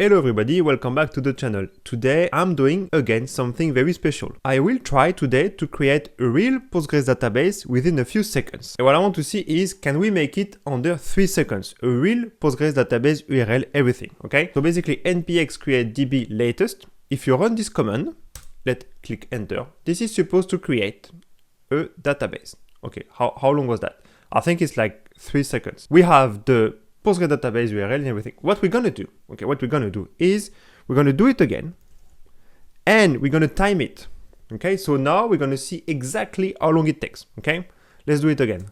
Hello everybody, welcome back to the channel. Today I'm doing again something very special. I will try today to create a real Postgres database within a few seconds. And what I want to see is, can we make it under 3 seconds? A real Postgres database URL, everything, okay? So basically npx create db latest. If you run this command, let's click enter. This is supposed to create a database. Okay, how long was that? I think it's like 3 seconds. We have the Postgres database URL and everything. What we're gonna do, okay, what we're gonna do is we're gonna do it again and we're gonna time it. Okay, so now we're gonna see exactly how long it takes. Okay, let's do it again.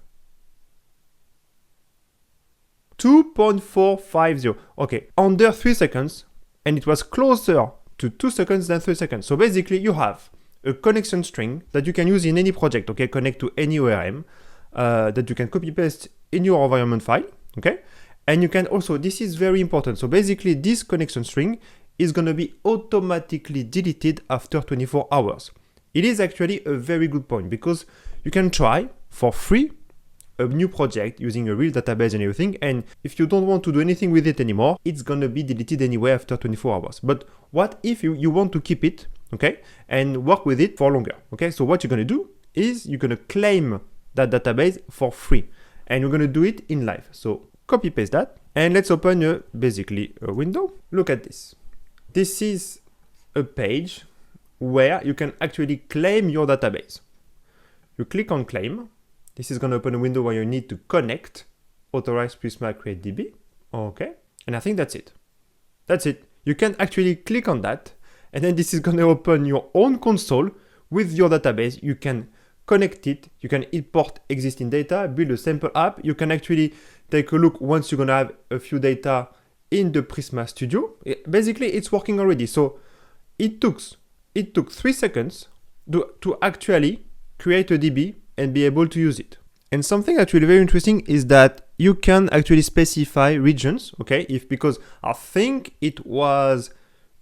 2.450. Okay, under 3 seconds, and it was closer to 2 seconds than 3 seconds. So basically you have a connection string that you can use in any project, okay, connect to any ORM that you can copy paste in your environment file, okay? And you can also, this is very important. So basically this connection string is going to be automatically deleted after 24 hours. It is actually a very good point because you can try for free a new project using a real database and everything. And if you don't want to do anything with it anymore, it's going to be deleted anyway after 24 hours. But what if you want to keep it, okay, and work with it for longer, okay? So what you're going to do is you're going to claim that database for free. And you're going to do it in live. So copy paste that and let's open basically a window. Look at this. This is a page where you can actually claim your database. You click on claim. This is going to open a window where you need to connect, authorize Prisma create DB. Okay. And I think that's it. That's it. You can actually click on that and then this is going to open your own console with your database. You can connect it, you can import existing data, build a sample app. You can actually take a look once you're gonna have a few data in the Prisma Studio. Basically, it's working already. So it took 3 seconds to actually create a DB and be able to use it. And something actually very interesting is that you can actually specify regions, okay? Because I think it was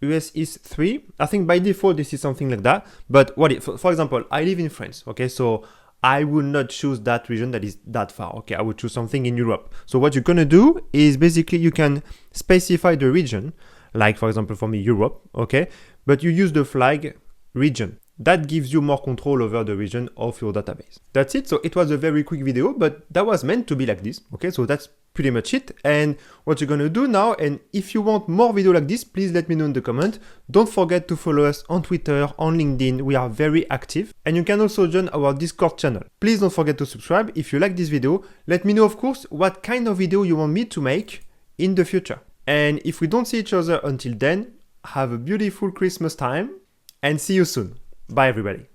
US East 3. I think by default this is something like that. But what if, for example, I live in France, okay? So I would not choose that region that is that far, okay? I would choose something in Europe. So what you're gonna do is basically you can specify the region, like for example for me Europe, okay? But you use the flag region. That gives you more control over the region of your database. That's it. So it was a very quick video, but that was meant to be like this. Okay, so that's pretty much it. And what you're gonna do now, and if you want more video like this, please let me know in the comment. Don't forget to follow us on Twitter, on LinkedIn. We are very active. And you can also join our Discord channel. Please don't forget to subscribe. If you like this video, let me know, of course, what kind of video you want me to make in the future. And if we don't see each other until then, have a beautiful Christmas time and see you soon. Bye everybody.